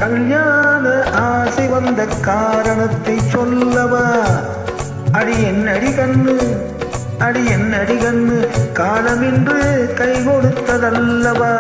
கல்யாண ஆசை வந்த காரணத்தை சொல்லவா? அடி என்னடி கண்ணு, அடி என்னடி கண்ணு, காலமின்று கை கொடுத்ததல்லவா?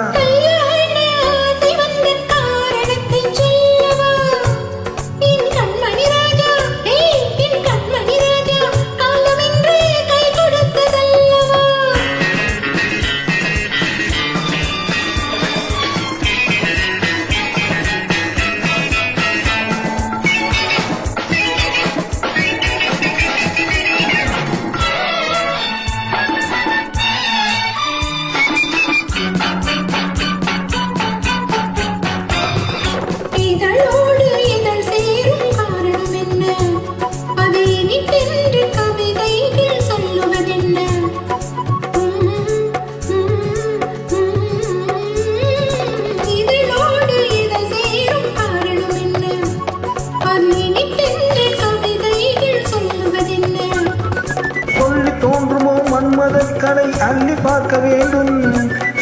மன்மதக்கலை அள்ளி பார்க்க வேண்டும்,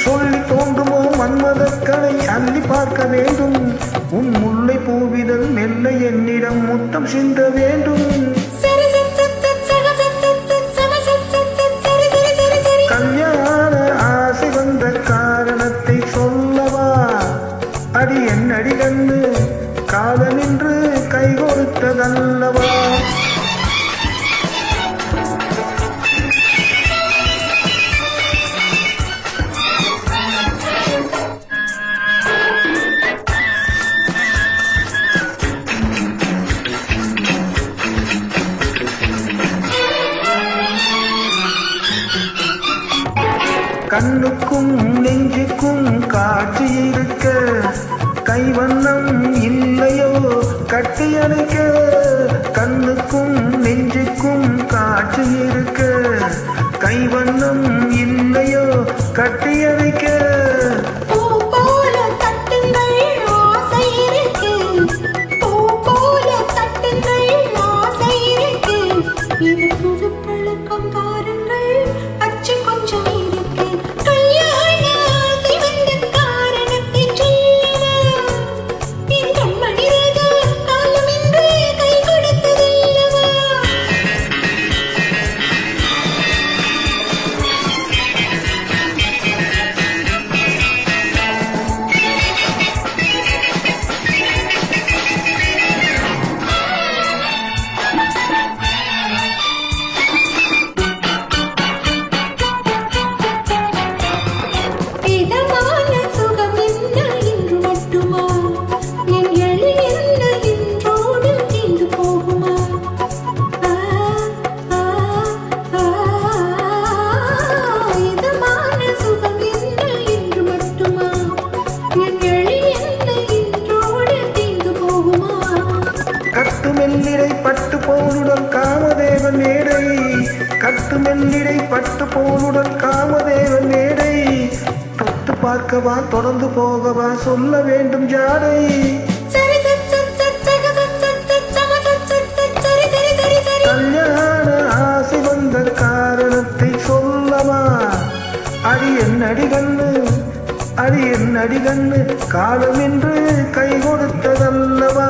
சொல்லி தோன்றுமோ மன்மதக்கலை அள்ளி பார்க்க வேண்டும். உன் முல்லை பூவிதழ் மெல்ல என்னிடம் முத்தம் சிந்த வேண்டும். கல்யாண ஆசை வந்த காரணத்தை சொல்லவா? அடி என்னடி கண்ணு, காதலின்று கை கொடுத்ததல்லவா? கண்ணுக்கும் நெஞ்சுக்கும் காட்சி இருக்க, கைவண்ணம் இல்லையோ கட்டியணைக்க. கண்ணுக்கும் நெஞ்சுக்கும் காட்சி இருக்க, கைவண்ணம் இல்லையோ கட்டியணைக்க. கட்டுமெல்லிடை பட்டு போலுடன் காமதேவன் மேடை, கட்டுமெல்லிடை பட்டு போலுடன் காமதேவன் மேடை. தொட்டு பார்க்கவா தொடர்ந்து போகவா சொல்ல வேண்டும் ஜாடை. கல்யாண ஆசை வந்த காரணத்தை சொல்லவா? அடி என்னடி கண்ணு, அடி என்னடி கண்ணு, காலமின்று கை கொடுத்ததல்லவா?